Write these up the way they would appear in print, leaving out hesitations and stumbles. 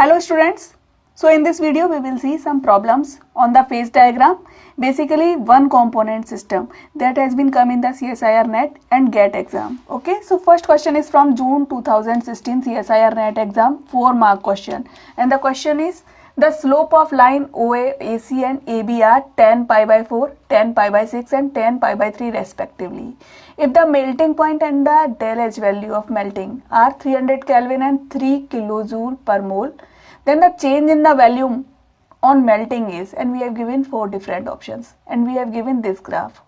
Hello students. So in this video we will see some problems on the phase diagram. Basically one component system that has been come in the CSIR NET and GATE exam. Okay, so first question is from June 2016 CSIR NET exam, 4-mark question, and the question is the slope of line OA, AC and AB are 10 pi by 4, 10 pi by 6 and 10 pi by 3 respectively. If the melting point and the del H value of melting are 300 Kelvin and 3 kilojoule per mole, then the change in the volume on melting is, and we have given 4 different options and we have given this graph.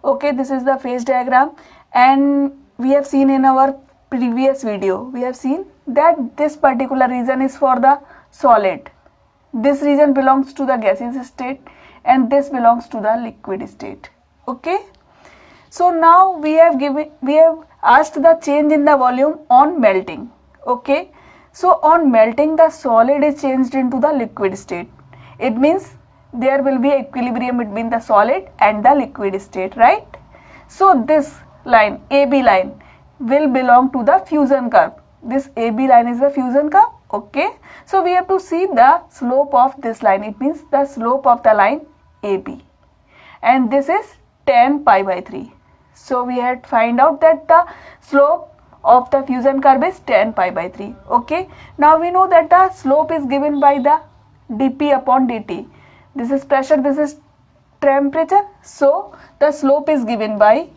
Okay, this is the phase diagram, and we have seen in our previous video, we have seen that this particular region is for the solid. This region belongs to the gaseous state and this belongs to the liquid state. Okay. So now we have asked the change in the volume on melting. Okay. So on melting the solid is changed into the liquid state. It means there will be equilibrium between the solid and the liquid state, right? So this line, AB line, will belong to the fusion curve. This AB line is the fusion curve. Okay, so we have to see the slope of this line. It means the slope of the line AB, and this is 10 pi by 3. So we had to find out that the slope of the fusion curve is 10 pi by 3. Okay, now we know that the slope is given by the dP upon dt. This is pressure, this is temperature. So the slope is given by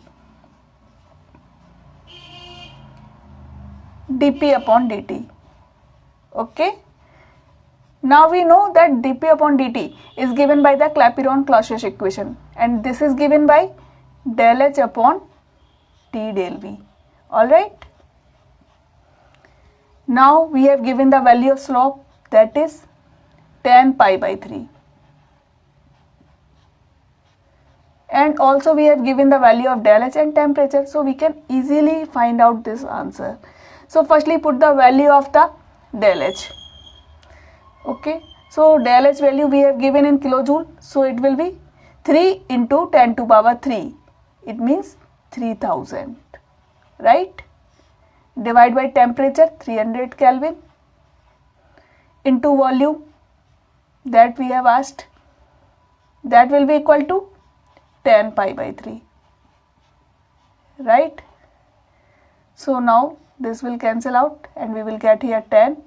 dP upon dt. Okay, now we know that dP upon dt is given by the Clapeyron-Clausius equation, and this is given by del H upon T del V. Alright, now we have given the value of slope, that is 10 pi by 3, and also we have given the value of del H and temperature, so we can easily find out this answer. So firstly put the value of the del H. Okay, so del H value we have given in kilojoule, so it will be 3 into 10 to power 3. It means 3000, right? Divide by temperature, 300 Kelvin, into volume that we have asked, that will be equal to 10 pi by 3, right? So now this will cancel out and we will get here 10.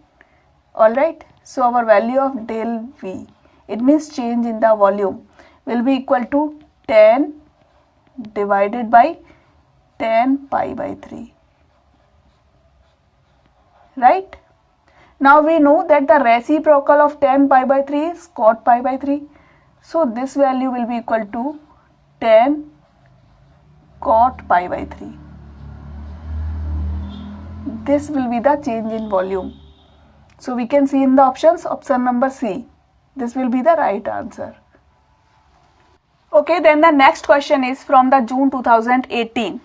Alright, so our value of del V, it means change in the volume, will be equal to 10 divided by 10 pi by 3, right? Now we know that the reciprocal of 10 pi by 3 is cot pi by 3. So this value will be equal to 10 cot pi by 3. This will be the change in volume. So we can see in the options, option number C. This will be the right answer. Okay, then the next question is from the June 2018.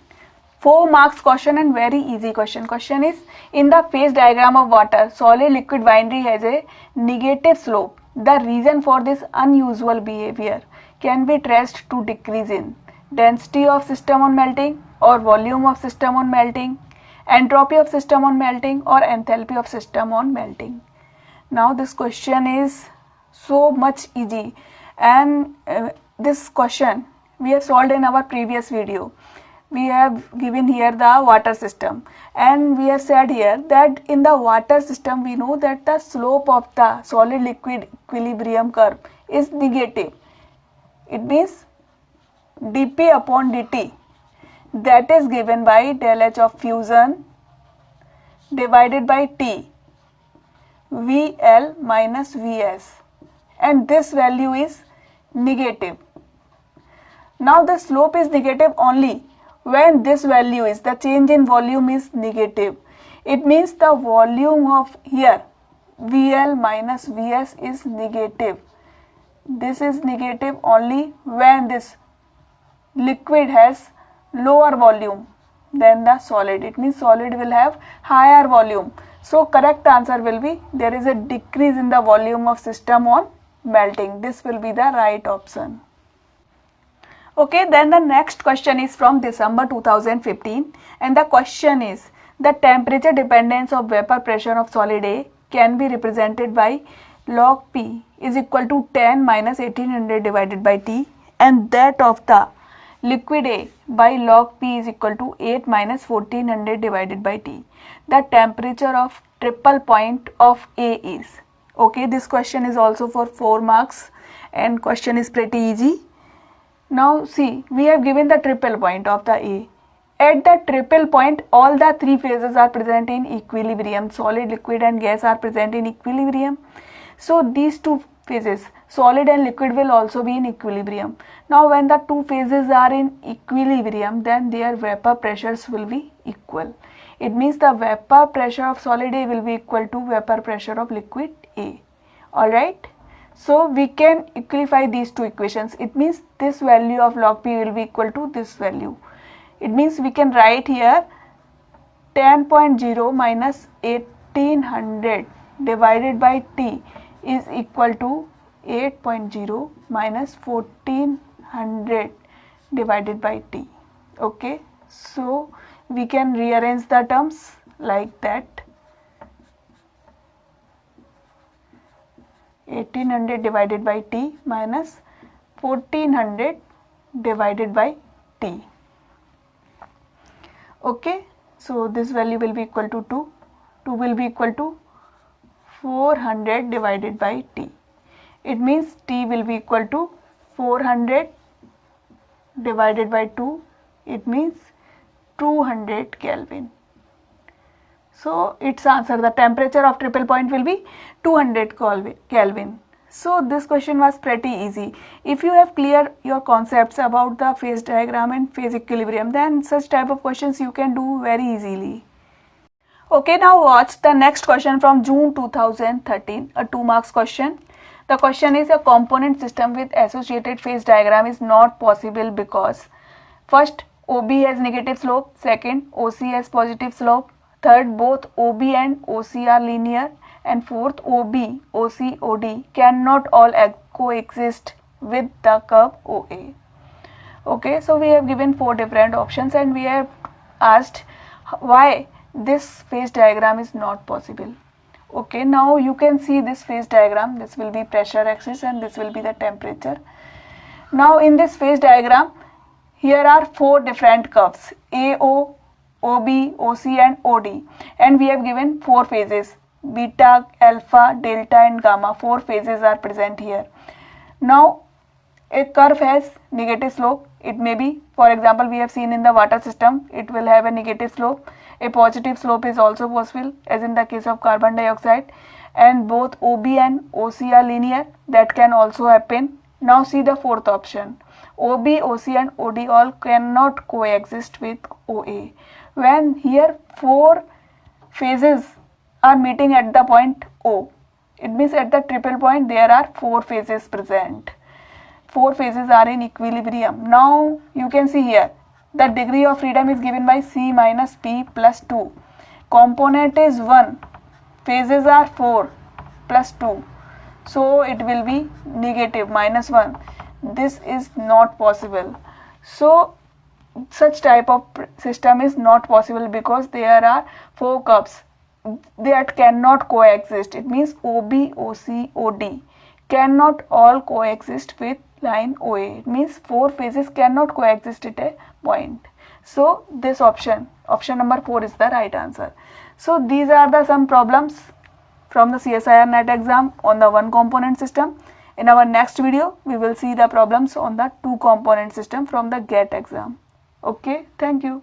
4 marks question and very easy question. Question is, in the phase diagram of water, solid liquid binary has a negative slope. The reason for this unusual behavior can be traced to decrease in density of system on melting or volume of system on melting, entropy of system on melting or enthalpy of system on melting. Now this question is so much easy, and this question we have solved in our previous video. We have given here the water system, and we have said here that in the water system we know that the slope of the solid liquid equilibrium curve is negative. It means dP upon dt, that is given by del H of fusion divided by T, VL minus Vs, and this value is negative. Now the slope is negative only when this value is, the change in volume is negative. It means the volume of here VL minus Vs is negative. This is negative only when this liquid has lower volume than the solid. It means solid will have higher volume. So correct answer will be, there is a decrease in the volume of system on melting. This will be the right option. Okay, then the next question is from December 2015, and the question is, the temperature dependence of vapor pressure of solid A can be represented by log P is equal to 10 minus 1800 divided by T, and that of the liquid A by log P is equal to 8 minus 1400 divided by T. The temperature of triple point of A is. Okay, this question is also for 4 marks and question is pretty easy. Now see, we have given the triple point of the A. At the triple point, all the 3 phases are present in equilibrium. Solid, liquid and gas are present in equilibrium. So these 2 phases, solid and liquid, will also be in equilibrium. Now when the 2 phases are in equilibrium, then their vapor pressures will be equal. It means the vapor pressure of solid A will be equal to vapor pressure of liquid A. Alright. So we can equalify these 2 equations. It means this value of log P will be equal to this value. It means we can write here 10.0 minus 1800 divided by T is equal to 8.0 minus 1400 divided by T. Okay, so we can rearrange the terms like that. 1800 divided by T minus 1400 divided by T. Okay, so this value will be equal to 2. 2 will be equal to 400 divided by T. It means T will be equal to 400 divided by 2. It means 200 Kelvin. So its answer, the temperature of triple point will be 200 Kelvin. So this question was pretty easy. If you have clear your concepts about the phase diagram and phase equilibrium, then such type of questions you can do very easily. Okay, now watch the next question from June 2013, a 2 marks question. The question is, a component system with associated phase diagram is not possible because first, OB has negative slope, second, OC has positive slope, third, both OB and OC are linear, and fourth, OB, OC, OD cannot all coexist with the curve OA. Okay, so we have given 4 different options and we have asked why this phase diagram is not possible. Okay, now you can see this phase diagram. This will be pressure axis and this will be the temperature. Now in this phase diagram, here are 4 different curves, AO, OB, OC and OD, and we have given 4 phases, beta, alpha, delta and gamma. 4 phases are present here. Now a curve has negative slope. It may be, for example, we have seen in the water system, it will have a negative slope. A positive slope is also possible, as in the case of carbon dioxide, and both OB and OC are linear. That can also happen. Now see the 4th option, OB, OC and OD all cannot coexist with OA. When here 4 phases are meeting at the point O, it means at the triple point there are 4 phases present. 4 phases are in equilibrium. Now you can see here the degree of freedom is given by C minus P plus 2. Component is 1, phases are 4 plus 2. So it will be negative minus 1. This is not possible. So such type of system is not possible because there are 4 curves that cannot coexist. It means OB, OC, OD cannot all coexist with line OA. It means 4 phases cannot coexist at a point. So this option number 4 is the right answer. So these are the some problems from the CSIR NET exam on the 1 component system. In our next video, we will see the problems on the 2 component system from the GATE exam. Okay, thank you.